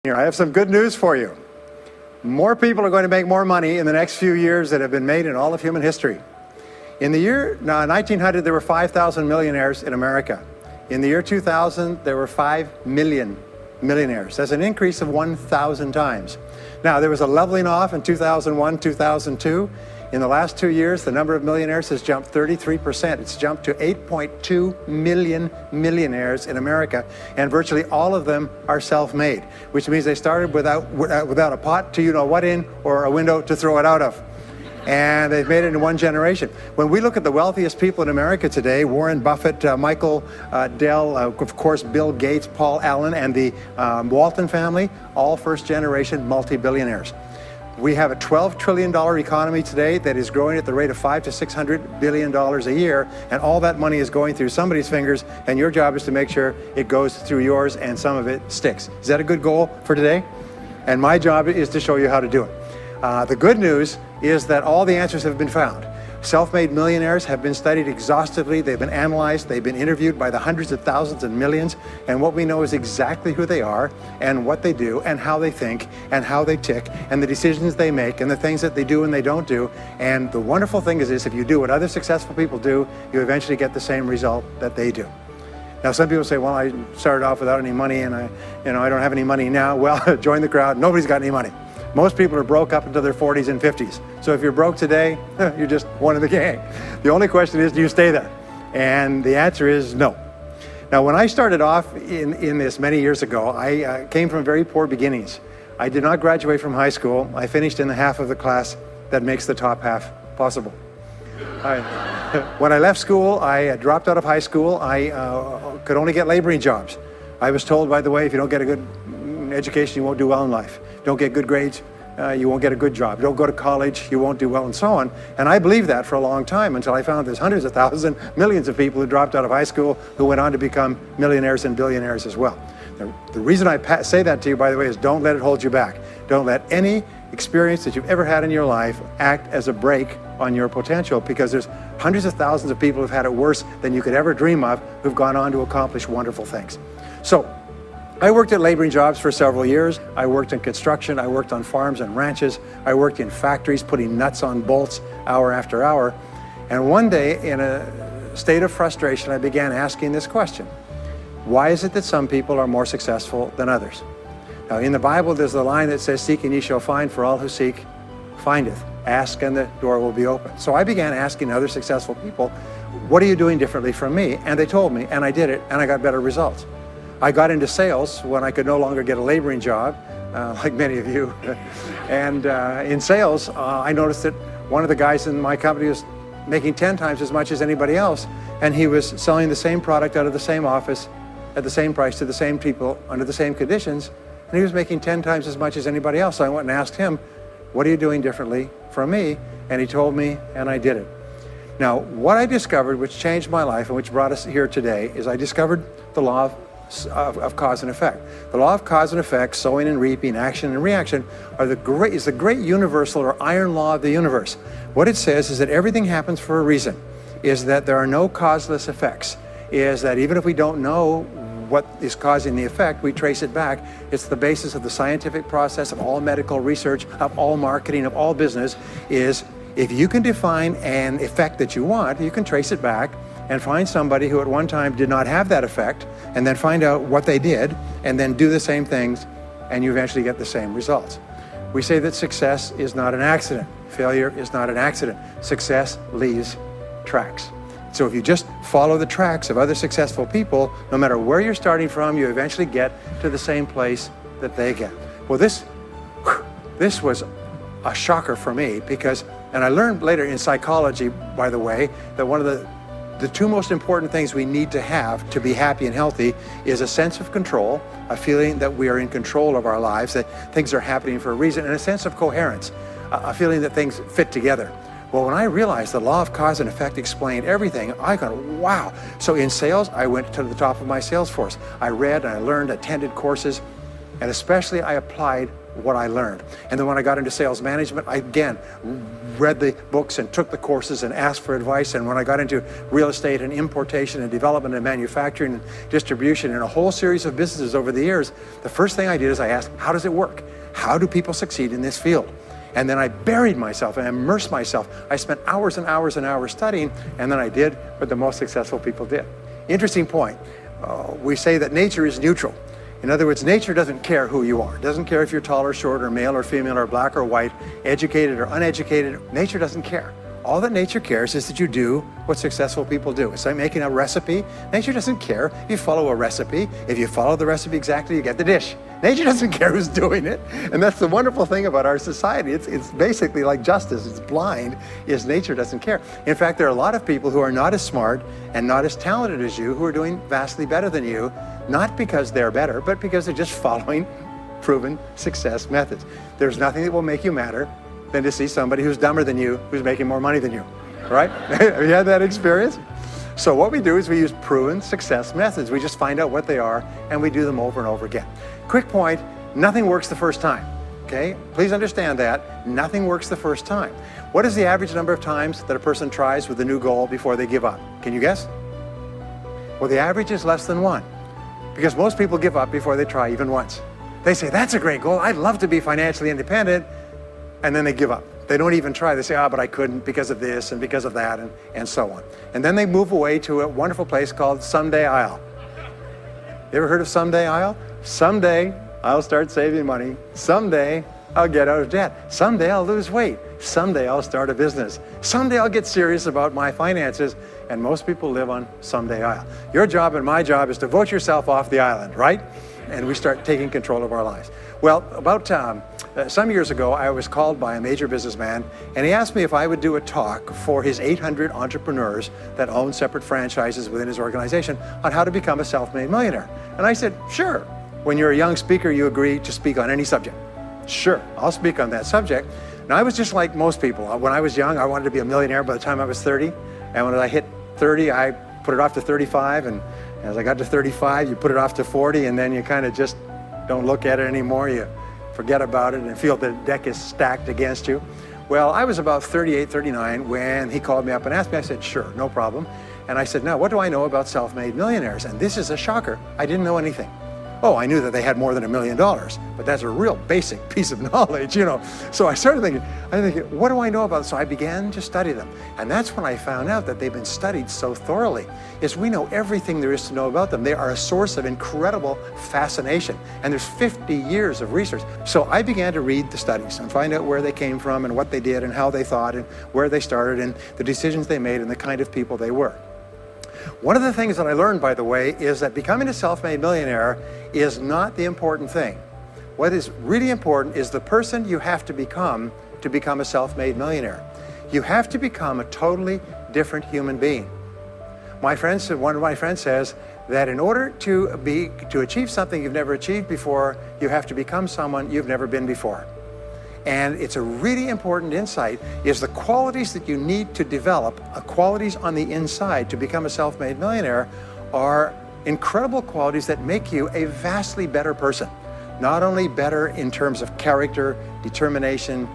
Here, I have some good news for you. More people are going to make more money in the next few years than have been made in all of human history. In the year 1900, there were 5,000 millionaires in America. In the year 2000, there were 5 million millionaires. That's an increase of 1,000 times. Now, there was a leveling off in 2001, 2002. In the last 2 years, the number of millionaires has jumped 33%. It's jumped to 8.2 million millionaires in America, and virtually all of them are self-made, which means they started without a pot to you-know-what in or a window to throw it out of. And they've made it in one generation. When we look at the wealthiest people in America today, Warren Buffett, Michael Dell, of course, Bill Gates, Paul Allen, and the Walton family, all first-generation multi-billionaires. We have a $12 trillion economy today that is growing at the rate of $500 to $600 billion a year, and all that money is going through somebody's fingers, and your job is to make sure it goes through yours and some of it sticks. Is that a good goal for today? And my job is to show you how to do it. The good news is that all the answers have been found. Self-made millionaires have been studied exhaustively. They've been analyzed. They've been interviewed by the hundreds of thousands and millions. And what we know is exactly who they are and what they do and how they think and how they tick and the decisions they make and the things that they do and they don't do. And the wonderful thing is this: if you do what other successful people do, you eventually get the same result that they do. Now, some people say, well, I started off without any money and I don't have any money now. Well, join the crowd. Nobody's got any money. Most people are broke up into their 40s and 50s. So if you're broke today, you're just one of the gang. The only question is, do you stay there? And the answer is no. Now, when I started off in this many years ago, I came from very poor beginnings. I did not graduate from high school. I finished in the half of the class that makes the top half possible. When I left school, I dropped out of high school. I could only get laboring jobs. I was told, by the way, if you don't get a good education, you won't do well in life. Don't get good grades, you won't get a good job. Don't go to college, you won't do well, and so on. And I believed that for a long time until I found there's hundreds of thousands, millions of people who dropped out of high school who went on to become millionaires and billionaires as well. The reason I say that to you, by the way, is don't let it hold you back. Don't let any experience that you've ever had in your life act as a brake on your potential, because there's hundreds of thousands of people who've had it worse than you could ever dream of, who've gone on to accomplish wonderful things. So, I worked at laboring jobs for several years. I worked in construction. I worked on farms and ranches. I worked in factories putting nuts on bolts hour after hour. And one day, in a state of frustration, I began asking this question: why is it that some people are more successful than others? Now, in the Bible, there's the line that says, "Seek and ye shall find, for all who seek findeth. Ask and the door will be open." So I began asking other successful people, what are you doing differently from me? And they told me, and I did it, and I got better results. I got into sales when I could no longer get a laboring job, like many of you. And in sales, I noticed that one of the guys in my company was making 10 times as much as anybody else, and he was selling the same product out of the same office at the same price to the same people under the same conditions, and he was making 10 times as much as anybody else. So I went and asked him, what are you doing differently from me? And he told me, and I did it. Now, what I discovered, which changed my life and which brought us here today, is I discovered the law of cause and effect. The law of cause and effect, sowing and reaping, action and reaction, is the great universal or iron law of the universe. What it says is that everything happens for a reason, is that there are no causeless effects, is that even if we don't know what is causing the effect, we trace it back. It's the basis of the scientific process, of all medical research, of all marketing, of all business, is if you can define an effect that you want, you can trace it back and find somebody who at one time did not have that effect, and then find out what they did, and then do the same things, and you eventually get the same results. We say that success is not an accident. Failure is not an accident. Success leaves tracks. So if you just follow the tracks of other successful people, no matter where you're starting from, you eventually get to the same place that they get. Well, this was a shocker for me, because, and I learned later in psychology, by the way, that one of the two most important things we need to have to be happy and healthy is a sense of control, a feeling that we are in control of our lives, that things are happening for a reason, and a sense of coherence, a feeling that things fit together. Well, when I realized the law of cause and effect explained everything, I got, wow. So in sales, I went to the top of my sales force. I read and I learned, attended courses, and especially I applied what I learned. And then when I got into sales management, I again read the books and took the courses and asked for advice. And when I got into real estate and importation and development and manufacturing and distribution and a whole series of businesses over the years, the first thing I did is I asked, how does it work? How do people succeed in this field? And then I buried myself and immersed myself. I spent hours and hours and hours studying, and then I did what the most successful people did. Interesting point. We say that nature is neutral. In other words, nature doesn't care who you are. It doesn't care if you're tall or short or male or female or black or white, educated or uneducated. Nature doesn't care. All that nature cares is that you do what successful people do. It's like making a recipe. Nature doesn't care if you follow a recipe. If you follow the recipe exactly, you get the dish. Nature doesn't care who's doing it. And that's the wonderful thing about our society. It's basically like justice. It's blind, is nature doesn't care. In fact, there are a lot of people who are not as smart and not as talented as you who are doing vastly better than you, not because they're better, but because they're just following proven success methods. There's nothing that will make you madder than to see somebody who's dumber than you, who's making more money than you, right? Have you had that experience? So what we do is we use proven success methods. We just find out what they are and we do them over and over again. Quick point, nothing works the first time, okay? Please understand that, nothing works the first time. What is the average number of times that a person tries with a new goal before they give up? Can you guess? Well, the average is less than 1, because most people give up before they try even once. They say, that's a great goal, I'd love to be financially independent, and then they give up. They don't even try. They say, but I couldn't because of this and because of that and so on. And then they move away to a wonderful place called Someday I'll. You ever heard of Someday I'll? Someday I'll start saving money. Someday I'll get out of debt. Someday I'll lose weight. Someday I'll start a business. Someday I'll get serious about my finances. And most people live on Someday I'll. Your job and my job is to vote yourself off the island, right? And we start taking control of our lives. Well, about some years ago, I was called by a major businessman, and he asked me if I would do a talk for his 800 entrepreneurs that own separate franchises within his organization on how to become a self-made millionaire. And I said, sure. When you're a young speaker, you agree to speak on any subject. Sure, I'll speak on that subject. Now, I was just like most people. When I was young, I wanted to be a millionaire by the time I was 30. And when I hit 30, I put it off to 35. And as I got to 35, you put it off to 40, and then you kind of just don't look at it anymore. You forget about it and feel the deck is stacked against you. Well, I was about 38, 39 when he called me up and asked me. I said, sure, no problem. And I said, now, what do I know about self-made millionaires? And this is a shocker. I didn't know anything. Oh, I knew that they had more than $1 million, but that's a real basic piece of knowledge, you know. So I started thinking, what do I know about it? So I began to study them. And that's when I found out that they've been studied so thoroughly, is we know everything there is to know about them. They are a source of incredible fascination. And there's 50 years of research. So I began to read the studies and find out where they came from and what they did and how they thought and where they started and the decisions they made and the kind of people they were. One of the things that I learned, by the way, is that becoming a self-made millionaire is not the important thing. What is really important is the person you have to become a self-made millionaire. You have to become a totally different human being. One of my friends says that in order to achieve something you've never achieved before, you have to become someone you've never been before. And it's a really important insight, is the qualities that you need to develop, qualities on the inside to become a self-made millionaire, are incredible qualities that make you a vastly better person. Not only better in terms of character, determination,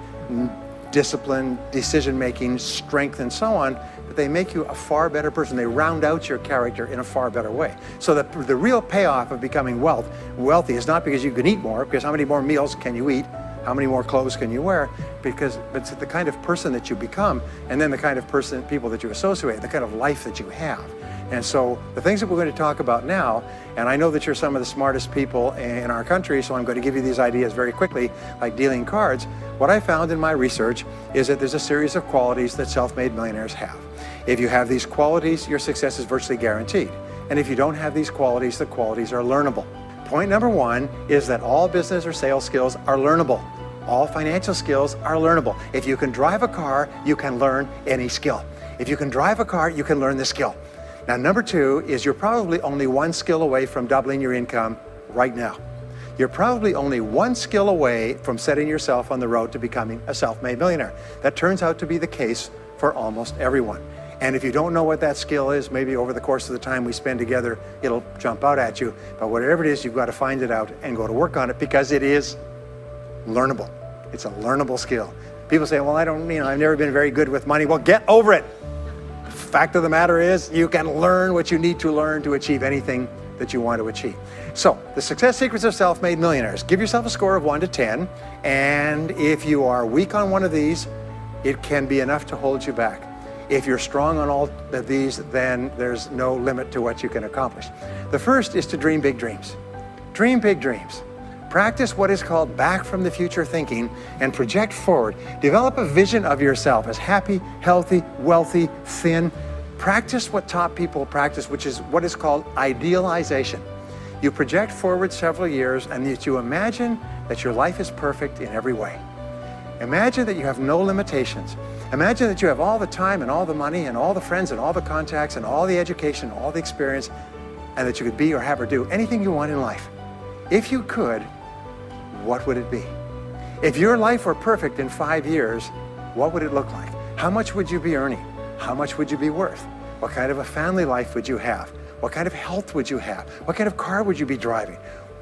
discipline, decision-making, strength, and so on, but they make you a far better person. They round out your character in a far better way. So the real payoff of becoming wealthy is not because you can eat more, because how many more meals can you eat? How many more clothes can you wear? Because it's the kind of person that you become, and then the kind of people that you associate, the kind of life that you have. And so the things that we're going to talk about now, and I know that you're some of the smartest people in our country, so I'm going to give you these ideas very quickly, like dealing cards. What I found in my research is that there's a series of qualities that self-made millionaires have. If you have these qualities, your success is virtually guaranteed. And if you don't have these qualities, the qualities are learnable. Point number one is that all business or sales skills are learnable. All financial skills are learnable. If you can drive a car, you can learn any skill. If you can drive a car, you can learn the skill. Now, number two is you're probably only one skill away from doubling your income right now. You're probably only one skill away from setting yourself on the road to becoming a self-made millionaire. That turns out to be the case for almost everyone. And if you don't know what that skill is, maybe over the course of the time we spend together, it'll jump out at you. But whatever it is, you've got to find it out and go to work on it, because it is learnable. It's a learnable skill. People say, well, I've never been very good with money. Well, get over it. Fact of the matter is, you can learn what you need to learn to achieve anything that you want to achieve. So, the success secrets of self-made millionaires. Give yourself a score of 1 to 10, and if you are weak on one of these, it can be enough to hold you back. If you're strong on all of these, then there's no limit to what you can accomplish. The first is to dream big dreams. Dream big dreams. Practice what is called back from the future thinking and project forward. Develop a vision of yourself as happy, healthy, wealthy, thin. Practice what top people practice, which is what is called idealization. You project forward several years and that you imagine that your life is perfect in every way. Imagine that you have no limitations. Imagine that you have all the time and all the money and all the friends and all the contacts and all the education, all the experience, and that you could be or have or do anything you want in life. If you could, what would it be? If your life were perfect in 5 years, what would it look like? How much would you be earning? How much would you be worth? What kind of a family life would you have? What kind of health would you have? What kind of car would you be driving?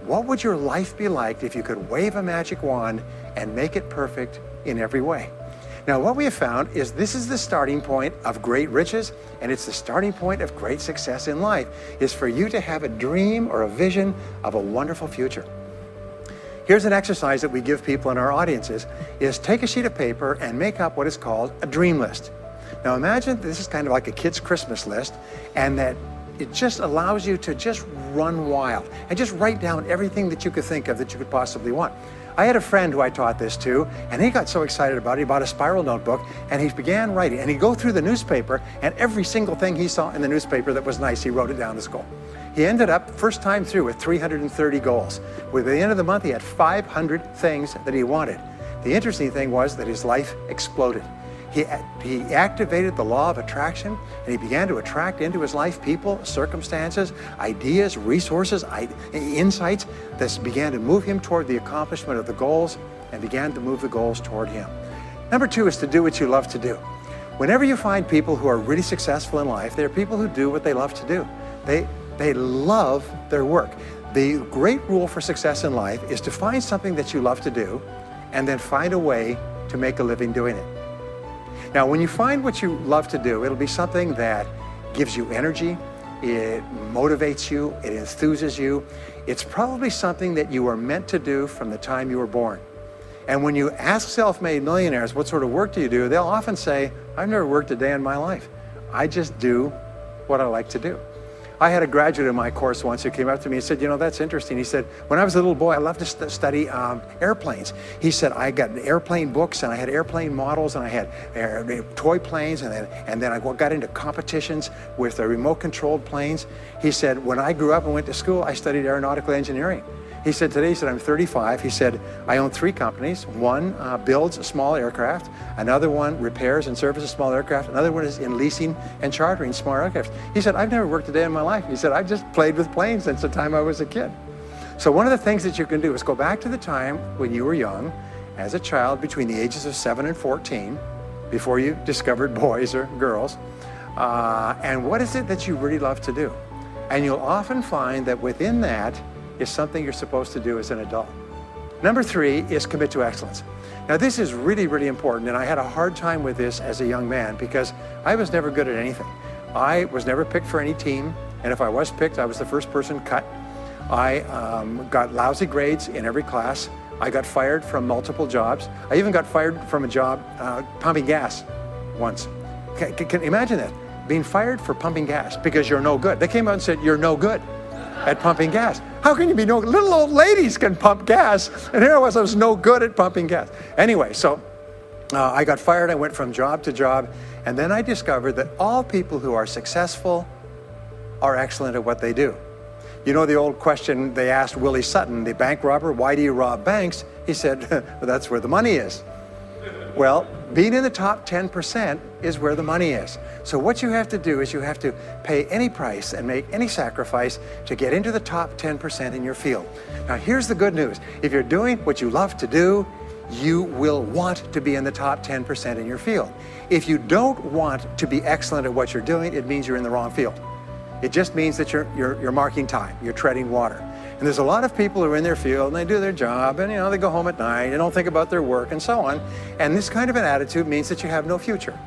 What would your life be like if you could wave a magic wand and make it perfect in every way? Now, what we have found is this is the starting point of great riches, and it's the starting point of great success in life, is for you to have a dream or a vision of a wonderful future. Here's an exercise that we give people in our audiences, is take a sheet of paper and make up what is called a dream list. Now imagine this is kind of like a kid's Christmas list, and that it just allows you to just run wild and just write down everything that you could think of that you could possibly want. I had a friend who I taught this to, and he got so excited about it, he bought a spiral notebook, and he began writing. And he'd go through the newspaper, and every single thing he saw in the newspaper that was nice, he wrote it down as a goal. He ended up, first time through, with 330 goals. With the end of the month, he had 500 things that he wanted. The interesting thing was that his life exploded. He activated the law of attraction, and he began to attract into his life people, circumstances, ideas, resources, insights that began to move him toward the accomplishment of the goals and began to move the goals toward him. Number 2 is to do what you love to do. Whenever you find people who are really successful in life, they're people who do what they love to do. They love their work. The great rule for success in life is to find something that you love to do and then find a way to make a living doing it. Now, when you find what you love to do, it'll be something that gives you energy, it motivates you, it enthuses you. It's probably something that you were meant to do from the time you were born. And when you ask self-made millionaires, what sort of work do you do? They'll often say, I've never worked a day in my life. I just do what I like to do. I had a graduate in my course once who came up to me and said, that's interesting. He said, when I was a little boy, I loved to study airplanes. He said, I got airplane books and I had airplane models and I had toy planes and then I got into competitions with remote controlled planes. He said, when I grew up and went to school, I studied aeronautical engineering. He said, today, I'm 35. He said, I own 3 companies. One builds a small aircraft. Another one repairs and services small aircraft. Another one is in leasing and chartering small aircraft. He said, I've never worked a day in my life. He said, I've just played with planes since the time I was a kid. So one of the things that you can do is go back to the time when you were young, as a child between the ages of 7 and 14, before you discovered boys or girls, and what is it that you really love to do? And you'll often find that within that is something you're supposed to do as an adult. Number 3 is commit to excellence. Now this is really, really important, and I had a hard time with this as a young man because I was never good at anything. I was never picked for any team, and if I was picked, I was the first person cut. I got lousy grades in every class. I got fired from multiple jobs. I even got fired from a job pumping gas once. Can you imagine that? Being fired for pumping gas because you're no good. They came out and said, you're no good at pumping gas. How can you be no good? Little old ladies can pump gas, and here I was no good at pumping gas. Anyway, so I got fired. I went from job to job, and then I discovered that all people who are successful are excellent at what they do. You know the old question they asked Willie Sutton, the bank robber, why do you rob banks? He said, well, that's where the money is. Well, being in the top 10% is where the money is. So what you have to do is you have to pay any price and make any sacrifice to get into the top 10% in your field. Now here's the good news. If you're doing what you love to do, you will want to be in the top 10% in your field. If you don't want to be excellent at what you're doing, it means you're in the wrong field. It just means that you're marking time, you're treading water. And there's a lot of people who are in their field and they do their job and they go home at night and don't think about their work and so on. And this kind of an attitude means that you have no future.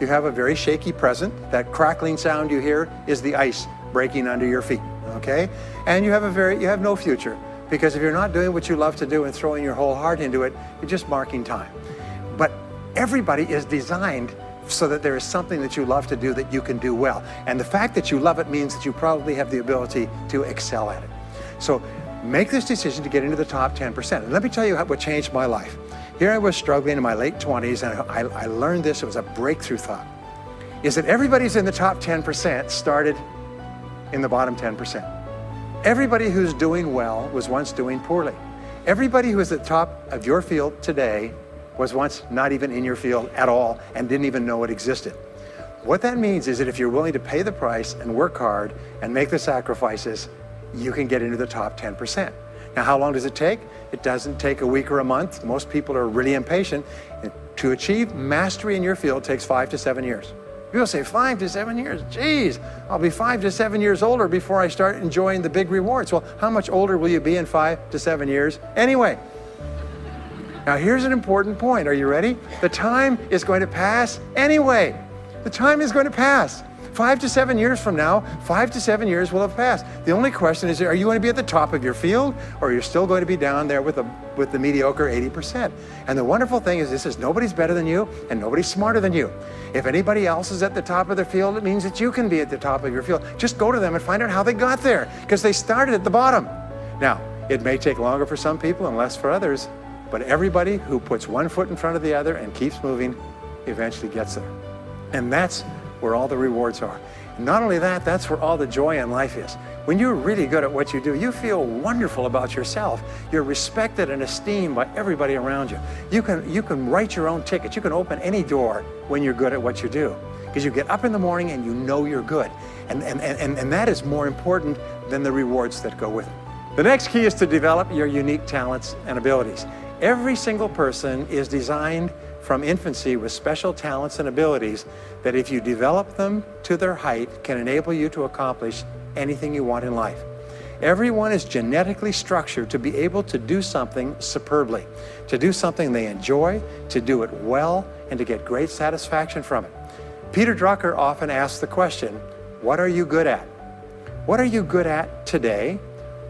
You have a very shaky present. That crackling sound you hear is the ice breaking under your feet, okay? And you have no future, because if you're not doing what you love to do and throwing your whole heart into it, you're just marking time. But everybody is designed so that there is something that you love to do that you can do well. And the fact that you love it means that you probably have the ability to excel at it. So make this decision to get into the top 10%. And let me tell you what changed my life. Here I was struggling in my late 20s, and I learned this. It was a breakthrough thought, is that everybody's in the top 10% started in the bottom 10%. Everybody who's doing well was once doing poorly. Everybody who is at the top of your field today was once not even in your field at all and didn't even know it existed. What that means is that if you're willing to pay the price and work hard and make the sacrifices, you can get into the top 10%. Now, how long does it take? It doesn't take a week or a month. Most people are really impatient. To achieve mastery in your field takes 5 to 7 years. People say 5 to 7 years, geez, I'll be 5 to 7 years older before I start enjoying the big rewards. Well, how much older will you be in 5 to 7 years anyway? Now, here's an important point. Are you ready? The time is going to pass anyway. The time is going to pass. 5 to 7 years from now, 5 to 7 years will have passed. The only question is, are you going to be at the top of your field, or you're still going to be down there with the mediocre 80%? And the wonderful thing is, this is nobody's better than you and nobody's smarter than you. If anybody else is at the top of their field, it means that you can be at the top of your field. Just go to them and find out how they got there, because they started at the bottom. Now, it may take longer for some people and less for others, but everybody who puts one foot in front of the other and keeps moving eventually gets there. And that's where all the rewards are. And not only that, that's where all the joy in life is. When you're really good at what you do, you feel wonderful about yourself. You're respected and esteemed by everybody around you. You can write your own ticket. You can open any door when you're good at what you do, because you get up in the morning and you know you're good. And that is more important than the rewards that go with it. The next key is to develop your unique talents and abilities. Every single person is designed from infancy with special talents and abilities that, if you develop them to their height, can enable you to accomplish anything you want in life. Everyone is genetically structured to be able to do something superbly, to do something they enjoy, to do it well, and to get great satisfaction from it. Peter Drucker often asks the question, what are you good at? What are you good at today?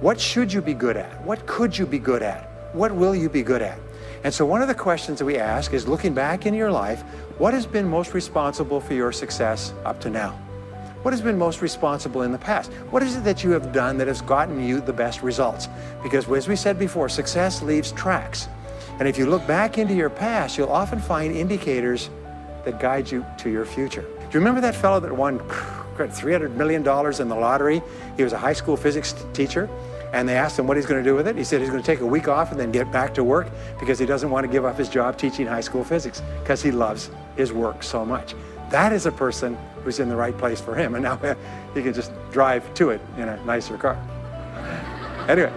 What should you be good at? What could you be good at? What will you be good at? And so one of the questions that we ask is, looking back in your life, what has been most responsible for your success up to now? What has been most responsible in the past? What is it that you have done that has gotten you the best results? Because as we said before, success leaves tracks. And if you look back into your past, you'll often find indicators that guide you to your future. Do you remember that fellow that won $300 million in the lottery? He was a high school physics teacher. And they asked him what he's going to do with it. He said he's going to take a week off and then get back to work, because he doesn't want to give up his job teaching high school physics, because he loves his work so much. That is a person who's in the right place for him. And now he can just drive to it in a nicer car. Anyway,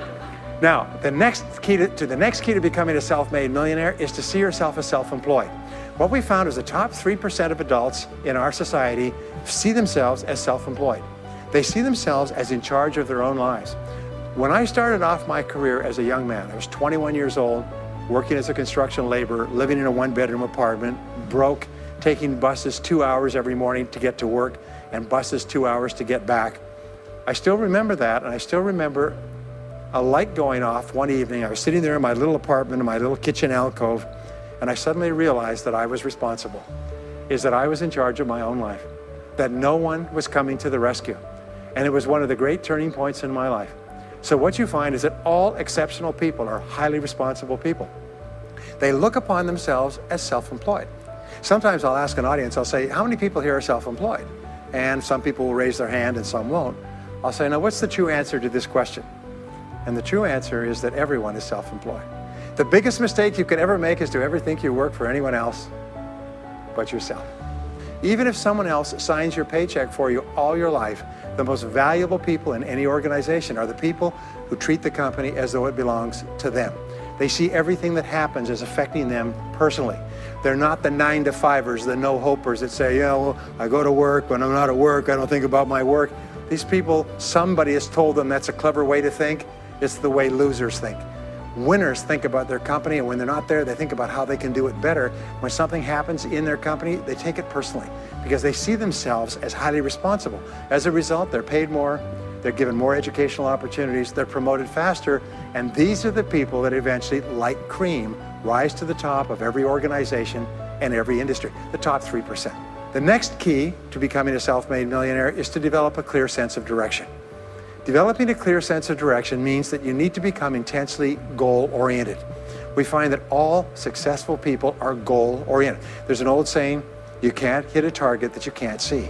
now the next key to becoming a self-made millionaire is to see yourself as self-employed. What we found is the top 3% of adults in our society see themselves as self-employed. They see themselves as in charge of their own lives. When I started off my career as a young man, I was 21 years old, working as a construction laborer, living in a one-bedroom apartment, broke, taking buses 2 hours every morning to get to work and buses 2 hours to get back. I still remember that, and I still remember a light going off one evening. I was sitting there in my little apartment, in my little kitchen alcove, and I suddenly realized that I was responsible, that I was in charge of my own life, that no one was coming to the rescue. And it was one of the great turning points in my life. So what you find is that all exceptional people are highly responsible people. They look upon themselves as self-employed. Sometimes I'll ask an audience, I'll say, how many people here are self-employed? And some people will raise their hand and some won't. I'll say, now what's the true answer to this question? And the true answer is that everyone is self-employed. The biggest mistake you can ever make is to ever think you work for anyone else but yourself. Even if someone else signs your paycheck for you all your life, the most valuable people in any organization are the people who treat the company as though it belongs to them. They see everything that happens as affecting them personally. They're not the 9-to-5ers, the no-hopers that say, yeah, well, I go to work, when I'm not at work, I don't think about my work. These people, somebody has told them that's a clever way to think. It's the way losers think. Winners think about their company, and when they're not there, they think about how they can do it better. When something happens in their company, they take it personally because they see themselves as highly responsible. As a result, they're paid more, they're given more educational opportunities, they're promoted faster, and these are the people that eventually, like cream, rise to the top of every organization and every industry, the top 3%. The next key to becoming a self-made millionaire is to develop a clear sense of direction. Developing a clear sense of direction means that you need to become intensely goal-oriented. We find that all successful people are goal-oriented. There's an old saying, you can't hit a target that you can't see.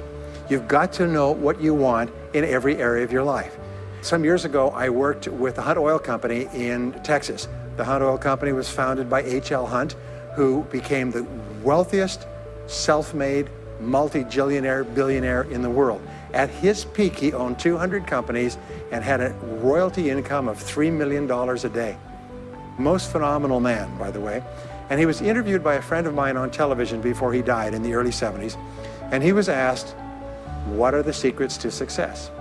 You've got to know what you want in every area of your life. Some years ago, I worked with the Hunt Oil Company in Texas. The Hunt Oil Company was founded by H.L. Hunt, who became the wealthiest, self-made, multi-jillionaire billionaire in the world. At his peak, he owned 200 companies and had a royalty income of $3 million a day. Most phenomenal man, by the way. And he was interviewed by a friend of mine on television before he died in the early 70s. And he was asked, what are the secrets to success?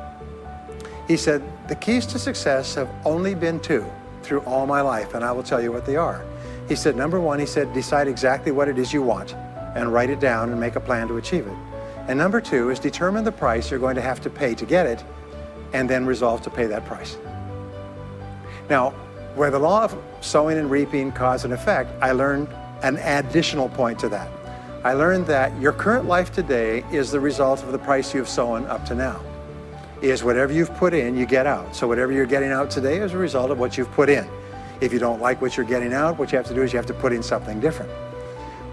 He said, the keys to success have only been two through all my life, and I will tell you what they are. He said, number one, he said, decide exactly what it is you want and write it down and make a plan to achieve it. And number two is determine the price you're going to have to pay to get it, and then resolve to pay that price. Now, where the law of sowing and reaping cause and effect, I learned an additional point to that. I learned that your current life today is the result of the price you've sown up to now. Is whatever you've put in, you get out. So whatever you're getting out today is a result of what you've put in. If you don't like what you're getting out, what you have to do is you have to put in something different.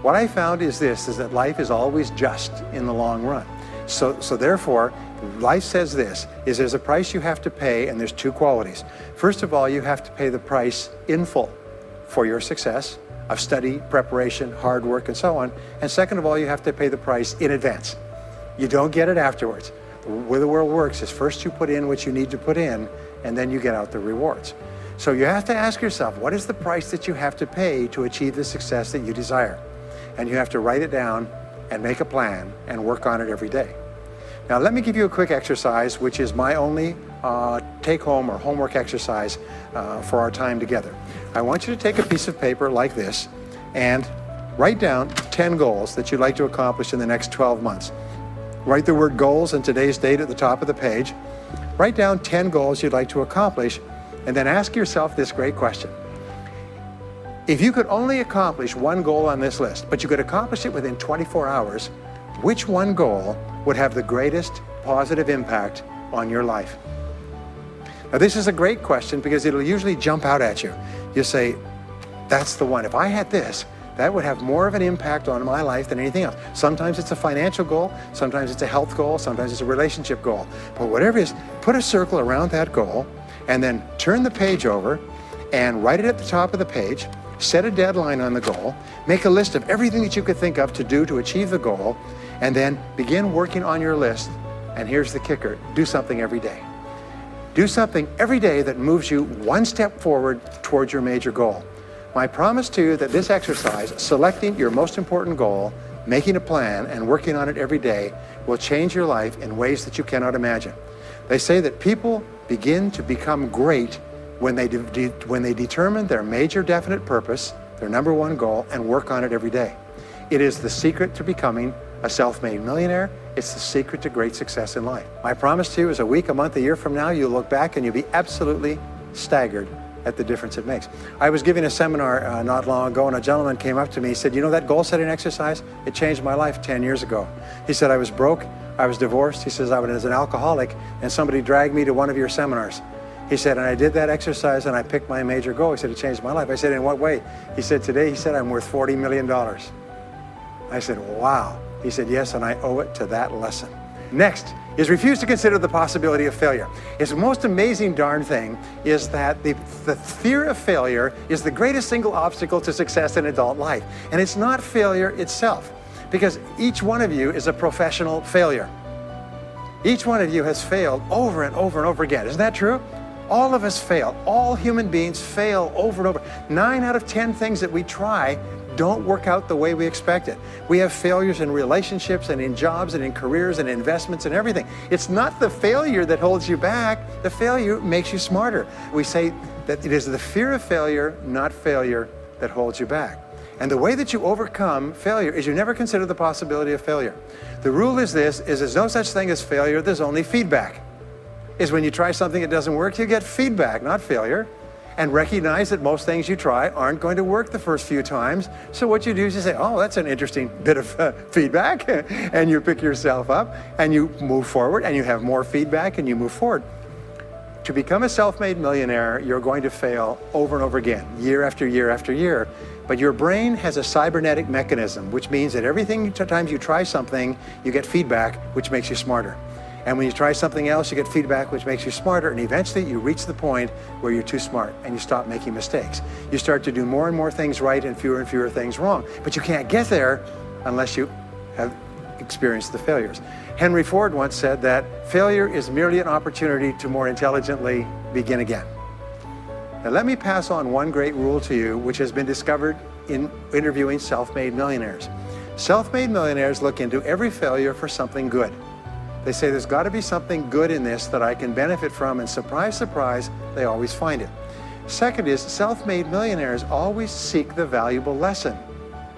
What I found is this, is that life is always just in the long run. So therefore, life says this, is there's a price you have to pay, and there's two qualities. First of all, you have to pay the price in full for your success of study, preparation, hard work, and so on. And second of all, you have to pay the price in advance. You don't get it afterwards. The way the world works is first you put in what you need to put in, and then you get out the rewards. So you have to ask yourself, what is the price that you have to pay to achieve the success that you desire? And you have to write it down and make a plan and work on it every day. Now let me give you a quick exercise, which is my only take-home or homework exercise for our time together. I want you to take a piece of paper like this and write down 10 goals that you'd like to accomplish in the next 12 months. Write the word goals and today's date at the top of the page. Write down 10 goals you'd like to accomplish, and then ask yourself this great question. If you could only accomplish one goal on this list, but you could accomplish it within 24 hours, which one goal would have the greatest positive impact on your life? Now this is a great question because it'll usually jump out at you. You say, that's the one. If I had this, that would have more of an impact on my life than anything else. Sometimes it's a financial goal, sometimes it's a health goal, sometimes it's a relationship goal. But whatever it is, put a circle around that goal and then turn the page over and write it at the top of the page. Set a deadline on the goal, make a list of everything that you could think of to do to achieve the goal, and then begin working on your list. And here's the kicker, do something every day. Do something every day that moves you one step forward towards your major goal. My promise to you that this exercise, selecting your most important goal, making a plan, and working on it every day, will change your life in ways that you cannot imagine. They say that people begin to become great when they determine their major definite purpose, their number one goal, and work on it every day. It is the secret to becoming a self-made millionaire. It's the secret to great success in life. My promise to you is a week, a month, a year from now, you'll look back and you'll be absolutely staggered at the difference it makes. I was giving a seminar not long ago, and a gentleman came up to me. He said, you know that goal-setting exercise? It changed my life 10 years ago. He said, I was broke, I was divorced. He says, I was an alcoholic, and somebody dragged me to one of your seminars. He said, and I did that exercise and I picked my major goal. He said, it changed my life. I said, in what way? He said, today, he said, I'm worth $40 million. I said, wow. He said, yes, and I owe it to that lesson. Next is refuse to consider the possibility of failure. It's the most amazing darn thing is that the fear of failure is the greatest single obstacle to success in adult life. And it's not failure itself, because each one of you is a professional failure. Each one of you has failed over and over and over again. Isn't that true? All of us fail. All human beings fail over and over. 9 out of 10 things that we try don't work out the way we expected. We have failures in relationships and in jobs and in careers and investments and everything. It's not the failure that holds you back. The failure makes you smarter. We say that it is the fear of failure, not failure, that holds you back. And the way that you overcome failure is you never consider the possibility of failure. The rule is this, is there's no such thing as failure, there's only feedback. Is when you try something that doesn't work, you get feedback, not failure. And recognize that most things you try aren't going to work the first few times. So what you do is you say, oh, that's an interesting bit of feedback. And you pick yourself up and you move forward and you have more feedback and you move forward. To become a self-made millionaire, you're going to fail over and over again, year after year after year. But your brain has a cybernetic mechanism, which means that every time you try something, you get feedback, which makes you smarter. And when you try something else, you get feedback, which makes you smarter. And eventually you reach the point where you're too smart and you stop making mistakes. You start to do more and more things right and fewer things wrong. But you can't get there unless you have experienced the failures. Henry Ford once said that failure is merely an opportunity to more intelligently begin again. Now let me pass on one great rule to you, which has been discovered in interviewing self-made millionaires. Self-made millionaires look into every failure for something good. They say there's got to be something good in this that I can benefit from, and surprise, surprise, they always find it. Second is, self-made millionaires always seek the valuable lesson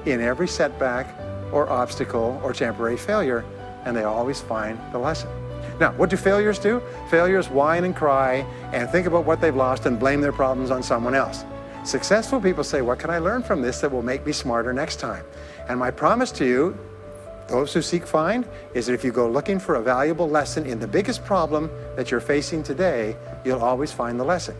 in every setback or obstacle or temporary failure, and they always find the lesson. Now, what do failures do? Failures whine and cry and think about what they've lost and blame their problems on someone else. Successful people say, what can I learn from this that will make me smarter next time? And my promise to you, those who seek find, is that if you go looking for a valuable lesson in the biggest problem that you're facing today, you'll always find the lesson.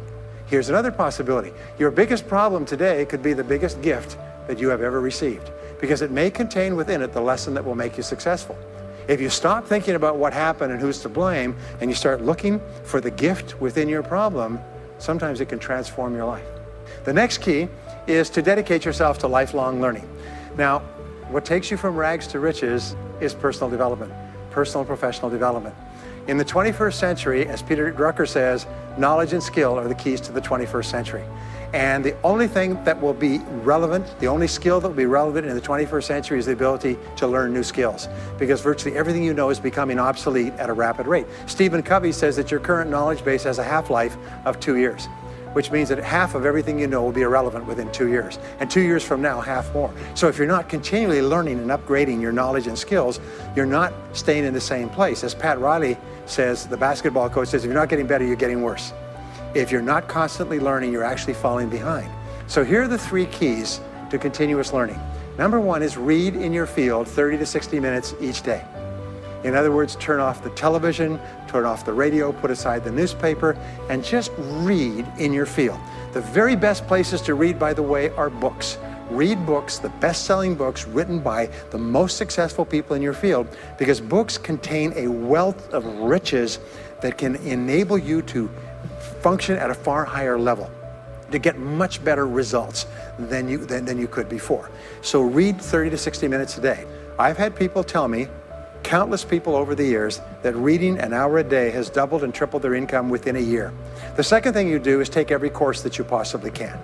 Here's another possibility. Your biggest problem today could be the biggest gift that you have ever received, because it may contain within it the lesson that will make you successful. If you stop thinking about what happened and who's to blame, and you start looking for the gift within your problem, sometimes it can transform your life. The next key is to dedicate yourself to lifelong learning. Now, what takes you from rags to riches is personal development, personal and professional development. In the 21st century, as Peter Drucker says, knowledge and skill are the keys to the 21st century. And the only thing that will be relevant, the only skill that will be relevant in the 21st century is the ability to learn new skills, because virtually everything you know is becoming obsolete at a rapid rate. Stephen Covey says that your current knowledge base has a half-life of 2 years, which means that half of everything you know will be irrelevant within 2 years. And 2 years from now, half more. So if you're not continually learning and upgrading your knowledge and skills, you're not staying in the same place. As Pat Riley says, the basketball coach says, if you're not getting better, you're getting worse. If you're not constantly learning, you're actually falling behind. So here are the 3 keys to continuous learning. Number 1 is read in your field 30 to 60 minutes each day. In other words, turn off the television, turn off the radio, put aside the newspaper, and just read in your field. The very best places to read, by the way, are books. Read books, the best-selling books written by the most successful people in your field, because books contain a wealth of riches that can enable you to function at a far higher level, to get much better results than you could before. So read 30 to 60 minutes a day. I've had people tell me, countless people over the years, that reading an hour a day has doubled and tripled their income within a year. The second thing you do is take every course that you possibly can.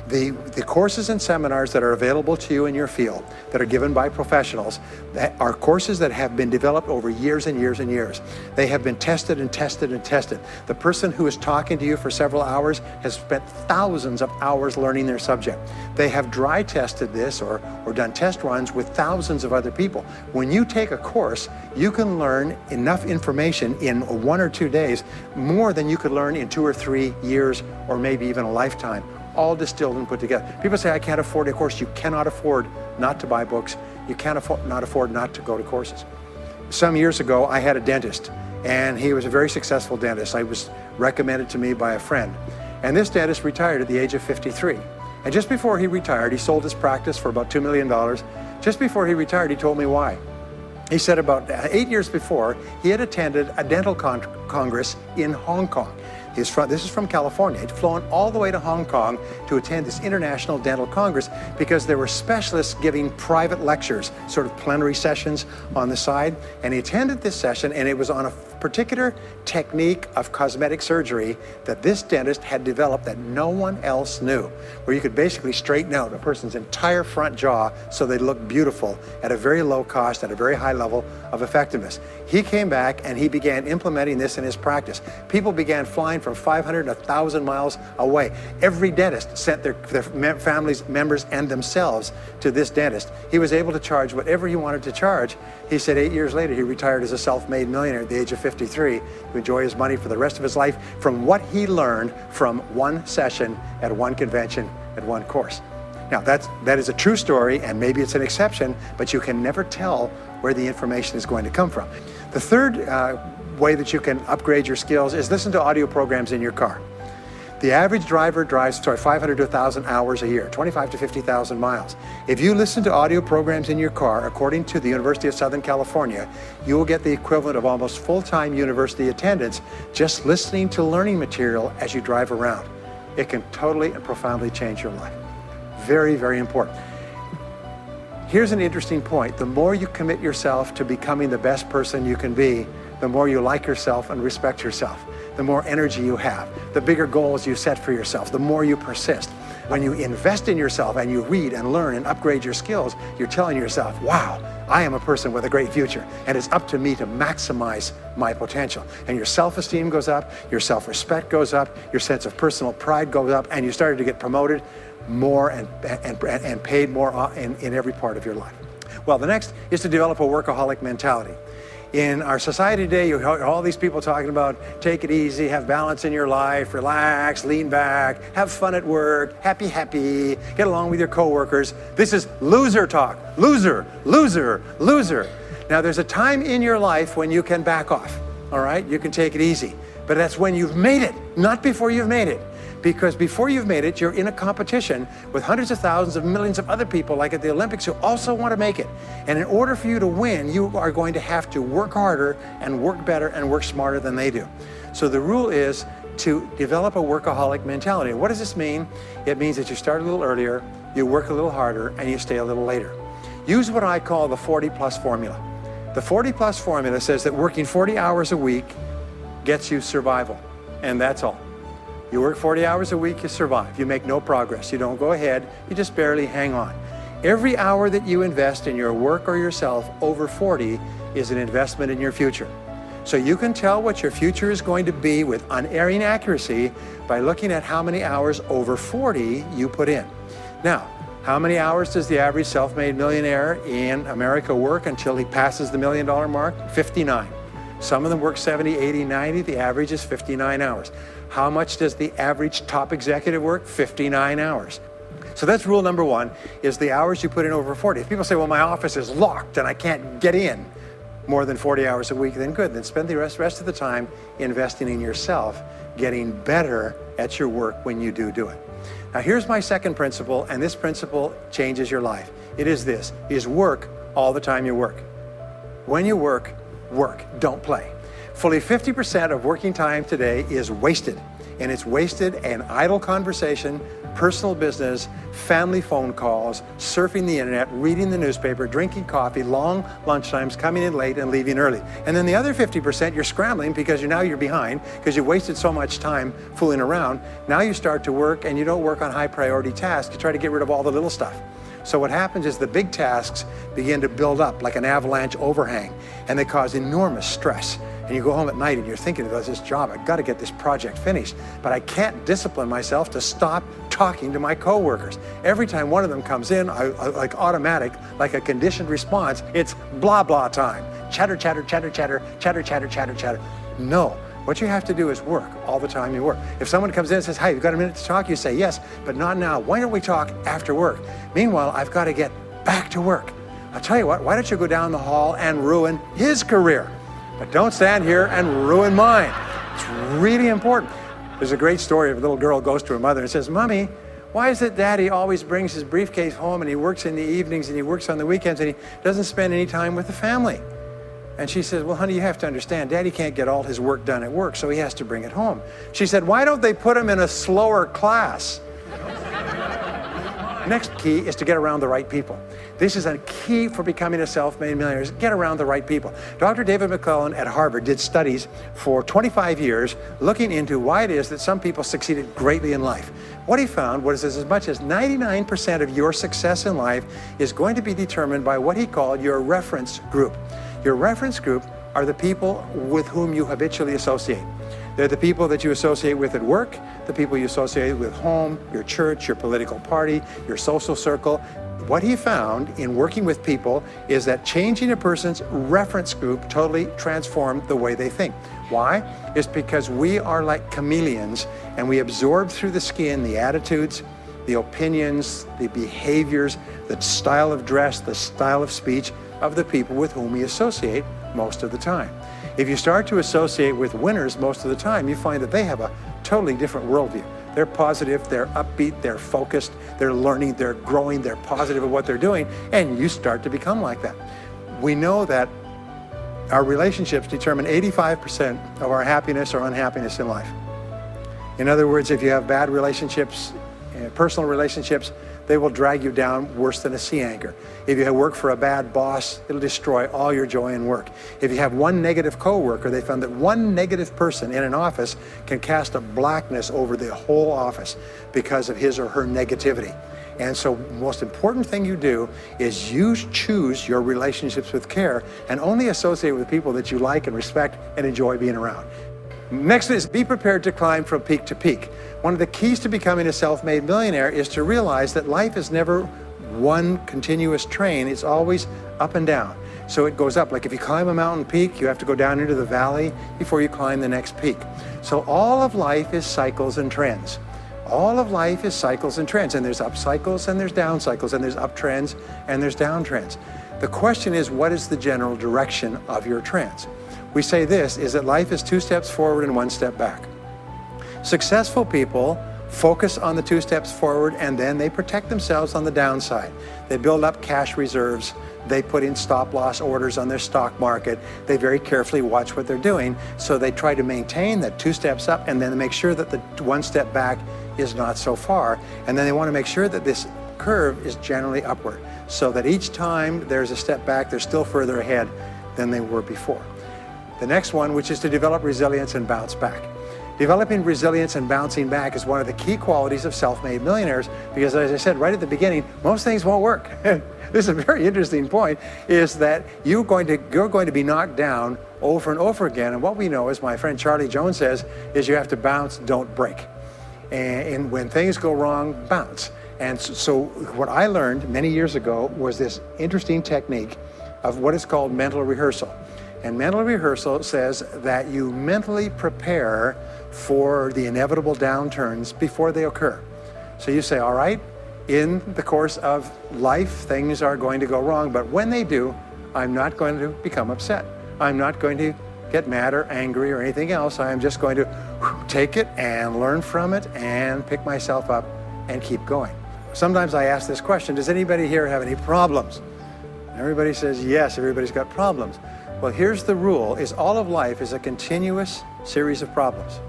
The courses and seminars that are available to you in your field that are given by professionals that are courses that have been developed over years and years and years. They have been tested and tested and tested. The person who is talking to you for several hours has spent thousands of hours learning their subject. They have dry tested this or done test runs with thousands of other people. When you take a course, you can learn enough information in 1 or 2 days, more than you could learn in 2 or 3 years or maybe even a lifetime, all distilled and put together. People say, I can't afford a course. You cannot afford not to buy books. You can't afford not to go to courses. Some years ago, I had a dentist, and he was a very successful dentist. I was recommended to me by a friend. And this dentist retired at the age of 53. And just before he retired, he sold his practice for about $2 million. Just before he retired, he told me why. He said about 8 years before, he had attended a dental congress in Hong Kong. This is from California. He'd flown all the way to Hong Kong to attend this International Dental Congress because there were specialists giving private lectures, sort of plenary sessions on the side. And he attended this session, and it was on a particular technique of cosmetic surgery that this dentist had developed that no one else knew, where you could basically straighten out a person's entire front jaw so they look beautiful at a very low cost, at a very high level of effectiveness. He came back and he began implementing this in his practice. People began flying from 500 to 1,000 miles away. Every dentist sent their families, members, and themselves to this dentist. He was able to charge whatever he wanted to charge. He said 8 years later, he retired as a self-made millionaire at the age of 53 to enjoy his money for the rest of his life from what he learned from one session at one convention at one course. Now, that is a true story, and maybe it's an exception, but you can never tell where the information is going to come from. The third way that you can upgrade your skills is listen to audio programs in your car. The average driver drives 500 to 1,000 hours a year, 25 to 50,000 miles. If you listen to audio programs in your car, according to the University of Southern California, you will get the equivalent of almost full-time university attendance just listening to learning material as you drive around. It can totally and profoundly change your life. Very, very important. Here's an interesting point. The more you commit yourself to becoming the best person you can be, the more you like yourself and respect yourself, the more energy you have, the bigger goals you set for yourself, the more you persist. When you invest in yourself and you read and learn and upgrade your skills, you're telling yourself, wow, I am a person with a great future, and it's up to me to maximize my potential. And your self-esteem goes up, your self-respect goes up, your sense of personal pride goes up, and you started to get promoted more and paid more in every part of your life. Well, the next is to develop a workaholic mentality. In our society today, you hear all these people talking about take it easy, have balance in your life, relax, lean back, have fun at work, happy, get along with your coworkers. This is loser talk. Loser, loser, loser. Now, there's a time in your life when you can back off, all right? You can take it easy, but that's when you've made it, not before you've made it. Because before you've made it, you're in a competition with hundreds of thousands of millions of other people, like at the Olympics, who also want to make it. And in order for you to win, you are going to have to work harder and work better and work smarter than they do. So the rule is to develop a workaholic mentality. And what does this mean? It means that you start a little earlier, you work a little harder, and you stay a little later. Use what I call the 40-plus formula. The 40-plus formula says that working 40 hours a week gets you survival, and that's all. You work 40 hours a week, you survive. You make no progress. You don't go ahead. You just barely hang on. Every hour that you invest in your work or yourself over 40 is an investment in your future. So you can tell what your future is going to be with unerring accuracy by looking at how many hours over 40 you put in. Now, how many hours does the average self-made millionaire in America work until he passes the $1 million mark? 59. Some of them work 70, 80, 90. The average is 59 hours. How much does the average top executive work? 59 hours. So that's rule number one, is the hours you put in over 40. If people say, well, my office is locked and I can't get in more than 40 hours a week, then good. Then spend the rest of the time investing in yourself, getting better at your work when you do it. Now, here's my second principle, and this principle changes your life. It is this, is work all the time you work. When you work, work, don't play. Fully 50% of working time today is wasted, and it's wasted in idle conversation, personal business, family phone calls, surfing the internet, reading the newspaper, drinking coffee, long lunchtimes, coming in late and leaving early. And then the other 50%, you're scrambling because now you're behind because you wasted so much time fooling around. Now you start to work, and you don't work on high priority tasks. You try to get rid of all the little stuff. So what happens is the big tasks begin to build up like an avalanche overhang, and they cause enormous stress. And you go home at night and you're thinking about this job, I've got to get this project finished, but I can't discipline myself to stop talking to my coworkers. Every time one of them comes in, I like automatic, like a conditioned response, it's blah, blah time. Chatter, chatter, chatter, chatter, chatter, chatter, chatter, chatter. No, what you have to do is work all the time you work. If someone comes in and says, hey, you've got a minute to talk, you say, yes, but not now. Why don't we talk after work? Meanwhile, I've got to get back to work. I'll tell you what, why don't you go down the hall and ruin his career? But don't stand here and ruin mine. It's really important. There's a great story of a little girl goes to her mother and says, Mommy, why is it Daddy always brings his briefcase home and he works in the evenings and he works on the weekends and he doesn't spend any time with the family? And she says, well, honey, you have to understand, Daddy can't get all his work done at work, so he has to bring it home. She said, why don't they put him in a slower class? Next key is to get around the right people. This is a key for becoming a self-made millionaire, is get around the right people. Dr. David McClellan at Harvard did studies for 25 years looking into why it is that some people succeeded greatly in life. What he found was as much as 99% of your success in life is going to be determined by what he called your reference group. Your reference group are the people with whom you habitually associate. They're the people that you associate with at work, the people you associate with home, your church, your political party, your social circle. What he found in working with people is that changing a person's reference group totally transformed the way they think. Why? It's because we are like chameleons, and we absorb through the skin the attitudes, the opinions, the behaviors, the style of dress, the style of speech of the people with whom we associate most of the time. If you start to associate with winners most of the time, you find that they have a totally different worldview. They're positive, they're upbeat, they're focused, they're learning, they're growing, they're positive at what they're doing, and you start to become like that. We know that our relationships determine 85% of our happiness or unhappiness in life. In other words, if you have bad relationships, personal relationships, they will drag you down worse than a sea anchor. If you work for a bad boss, it'll destroy all your joy in work. If you have one negative coworker, they found that one negative person in an office can cast a blackness over the whole office because of his or her negativity. And so the most important thing you do is you choose your relationships with care and only associate with people that you like and respect and enjoy being around. Next is be prepared to climb from peak to peak. One of the keys to becoming a self-made millionaire is to realize that life is never one continuous train. It's always up and down. So it goes up. Like if you climb a mountain peak, you have to go down into the valley before you climb the next peak. So all of life is cycles and trends. All of life is cycles and trends. And there's up cycles and there's down cycles and there's up trends and there's down trends. The question is, what is the general direction of your trends? We say this, is that life is 2 steps forward and 1 step back. Successful people focus on the 2 steps forward and then they protect themselves on the downside. They build up cash reserves. They put in stop loss orders on their stock market. They very carefully watch what they're doing. So they try to maintain that 2 steps up and then they make sure that the 1 step back is not so far. And then they want to make sure that this curve is generally upward so that each time there's a step back, they're still further ahead than they were before. The next one, which is to develop resilience and bounce back. Developing resilience and bouncing back is one of the key qualities of self-made millionaires because, as I said right at the beginning, most things won't work. This is a very interesting point, is that you're going to be knocked down over and over again. And what we know, as my friend Charlie Jones says, is you have to bounce, don't break. And when things go wrong, bounce. And so what I learned many years ago was this interesting technique of what is called mental rehearsal. And mental rehearsal says that you mentally prepare for the inevitable downturns before they occur. So you say, all right, in the course of life, things are going to go wrong, but when they do, I'm not going to become upset. I'm not going to get mad or angry or anything else. I'm just going to take it and learn from it and pick myself up and keep going. Sometimes I ask this question, does anybody here have any problems? Everybody says, yes, everybody's got problems. Well, here's the rule, is all of life is a continuous series of problems.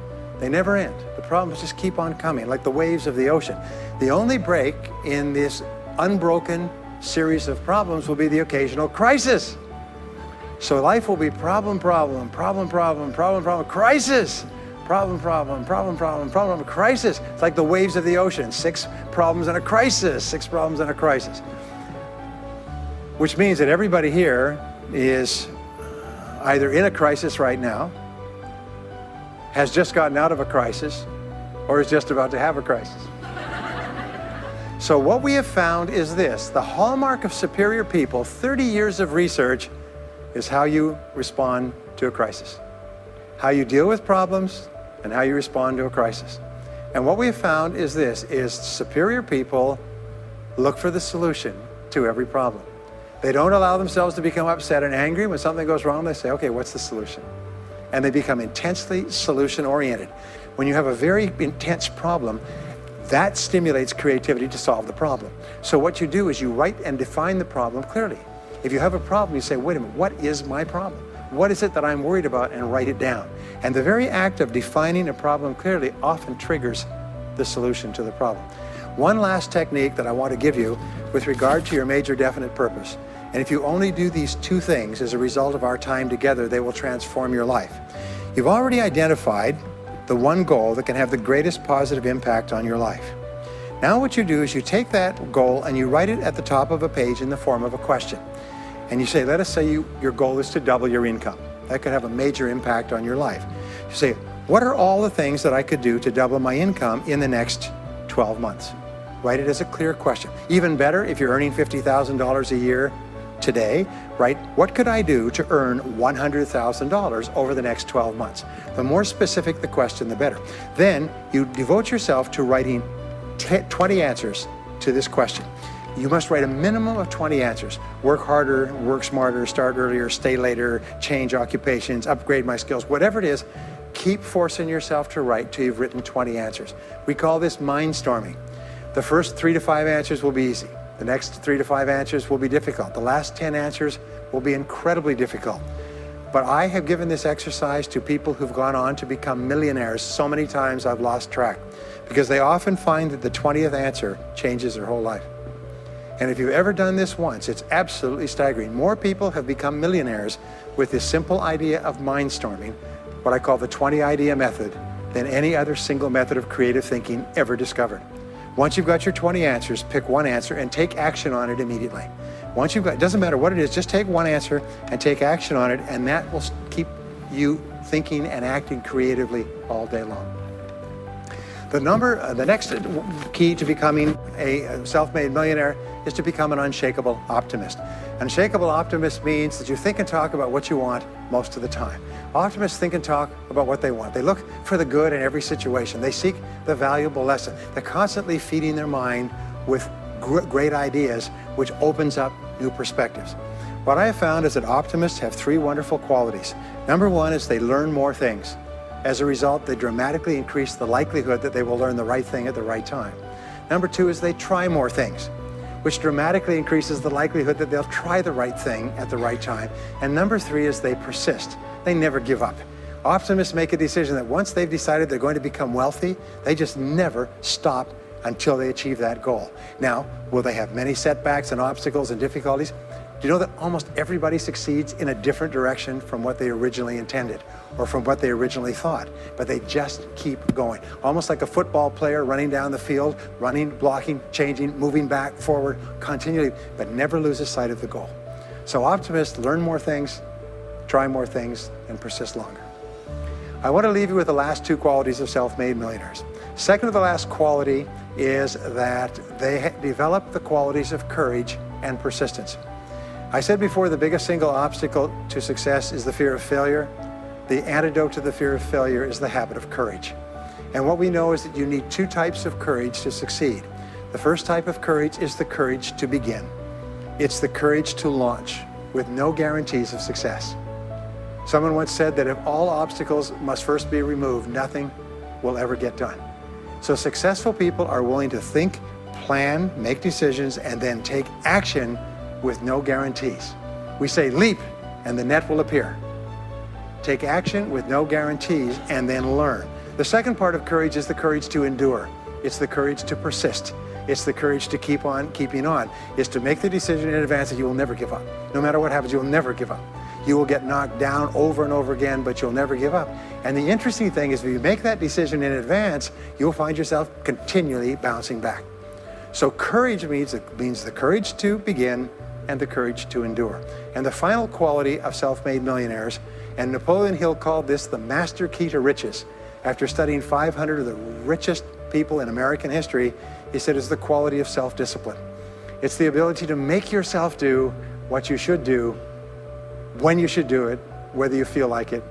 They never end. The problems just keep on coming, like the waves of the ocean. The only break in this unbroken series of problems will be the occasional crisis. So life will be problem, problem, problem, problem, problem, problem, crisis. Problem, problem, problem, problem, problem, crisis. It's like the waves of the ocean. 6 problems and a crisis, 6 problems and a crisis. Which means that everybody here is either in a crisis right now, has just gotten out of a crisis, or is just about to have a crisis. So what we have found is this, the hallmark of superior people, 30 years of research, is how you respond to a crisis. How you deal with problems and how you respond to a crisis. And what we have found is this, is superior people look for the solution to every problem. They don't allow themselves to become upset and angry. When something goes wrong, they say, okay, what's the solution? And they become intensely solution-oriented. When you have a very intense problem, that stimulates creativity to solve the problem. So what you do is you write and define the problem clearly. If you have a problem, you say, wait a minute, what is my problem? what is it that I'm worried about, and write it down. And the very act of defining a problem clearly often triggers the solution to the problem. One last technique that I want to give you with regard to your major definite purpose. And if you only do these two things as a result of our time together, they will transform your life. You've already identified the one goal that can have the greatest positive impact on your life. Now what you do is you take that goal and you write it at the top of a page in the form of a question. And you say, let us say your goal is to double your income. That could have a major impact on your life. You say, what are all the things that I could do to double my income in the next 12 months? Write it as a clear question. Even better, if you're earning $50,000 a year today, write, what could I do to earn $100,000 over the next 12 months? The more specific the question, the better. Then you devote yourself to writing 20 answers to this question. You must write a minimum of 20 answers. Work harder, work smarter, start earlier, stay later, change occupations, upgrade my skills, whatever it is, keep forcing yourself to write till you've written 20 answers. We call this mindstorming. The first 3 to 5 answers will be easy. The next 3 to 5 answers will be difficult. The last 10 answers will be incredibly difficult. But I have given this exercise to people who've gone on to become millionaires so many times I've lost track, because they often find that the 20th answer changes their whole life. And if you've ever done this once, it's absolutely staggering. More people have become millionaires with this simple idea of mindstorming, what I call the 20 idea method, than any other single method of creative thinking ever discovered. Once you've got your 20 answers, pick one answer and take action on it immediately. Once you've got, it doesn't matter what it is, just take one answer and take action on it, and that will keep you thinking and acting creatively all day long. The next key to becoming a self-made millionaire is to become an unshakable optimist. An unshakable optimist means that you think and talk about what you want most of the time. Optimists think and talk about what they want. They look for the good in every situation. They seek the valuable lesson. They're constantly feeding their mind with great ideas, which opens up new perspectives. What I have found is that optimists have 3 wonderful qualities. Number 1 is they learn more things. As a result, they dramatically increase the likelihood that they will learn the right thing at the right time. Number 2 is they try more things, which dramatically increases the likelihood that they'll try the right thing at the right time. And number 3 is they persist. They never give up. Optimists make a decision that once they've decided they're going to become wealthy, they just never stop until they achieve that goal. Now, will they have many setbacks and obstacles and difficulties? Do you know that almost everybody succeeds in a different direction from what they originally intended or from what they originally thought, but they just keep going. Almost like a football player running down the field, running, blocking, changing, moving back, forward, continually, but never loses sight of the goal. So optimists learn more things, try more things, and persist longer. I want to leave you with the last 2 qualities of self-made millionaires. Second to the last quality is that they develop the qualities of courage and persistence. I said before, the biggest single obstacle to success is the fear of failure. The antidote to the fear of failure is the habit of courage. And what we know is that you need 2 types of courage to succeed. The first type of courage is the courage to begin. It's the courage to launch with no guarantees of success. Someone once said that if all obstacles must first be removed, nothing will ever get done. So successful people are willing to think, plan, make decisions, and then take action with no guarantees. We say leap and the net will appear. Take action with no guarantees and then learn. The second part of courage is the courage to endure. It's the courage to persist. It's the courage to keep on keeping on. It's to make the decision in advance that you will never give up. No matter what happens, you will never give up. You will get knocked down over and over again, but you'll never give up. And the interesting thing is, if you make that decision in advance, you'll find yourself continually bouncing back. So courage means the courage to begin and the courage to endure. And the final quality of self-made millionaires, and Napoleon Hill called this the master key to riches. After studying 500 of the richest people in American history, he said it's the quality of self-discipline. It's the ability to make yourself do what you should do, when you should do it, whether you feel like it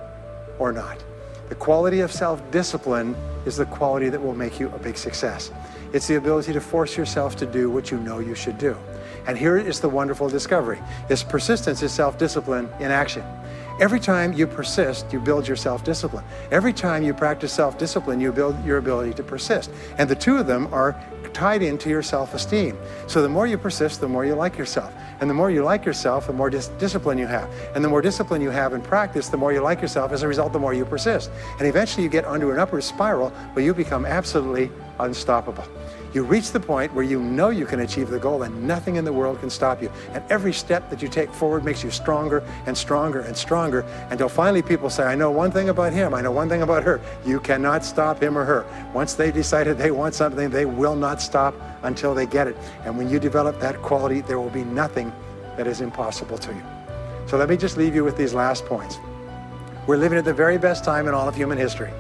or not. The quality of self-discipline is the quality that will make you a big success. It's the ability to force yourself to do what you know you should do. And here is the wonderful discovery. Persistence is self-discipline in action. Every time you persist, you build your self-discipline. Every time you practice self-discipline, you build your ability to persist. And the two of them are tied into your self-esteem. So the more you persist, the more you like yourself. And the more you like yourself, the more discipline you have. And the more discipline you have in practice, the more you like yourself. As a result, the more you persist. And eventually you get onto an upward spiral where you become absolutely unstoppable. You reach the point where you know you can achieve the goal and nothing in the world can stop you. And every step that you take forward makes you stronger and stronger and stronger until finally people say, I know one thing about him, I know one thing about her. You cannot stop him or her. Once they decided they want something, they will not stop until they get it. And when you develop that quality, there will be nothing that is impossible to you. So let me just leave you with these last points. We're living at the very best time in all of human history.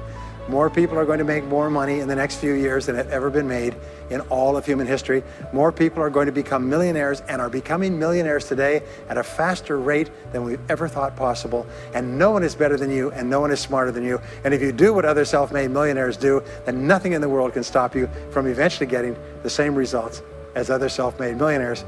More people are going to make more money in the next few years than have ever been made in all of human history. More people are going to become millionaires and are becoming millionaires today at a faster rate than we've ever thought possible. And no one is better than you and no one is smarter than you. And if you do what other self-made millionaires do, then nothing in the world can stop you from eventually getting the same results as other self-made millionaires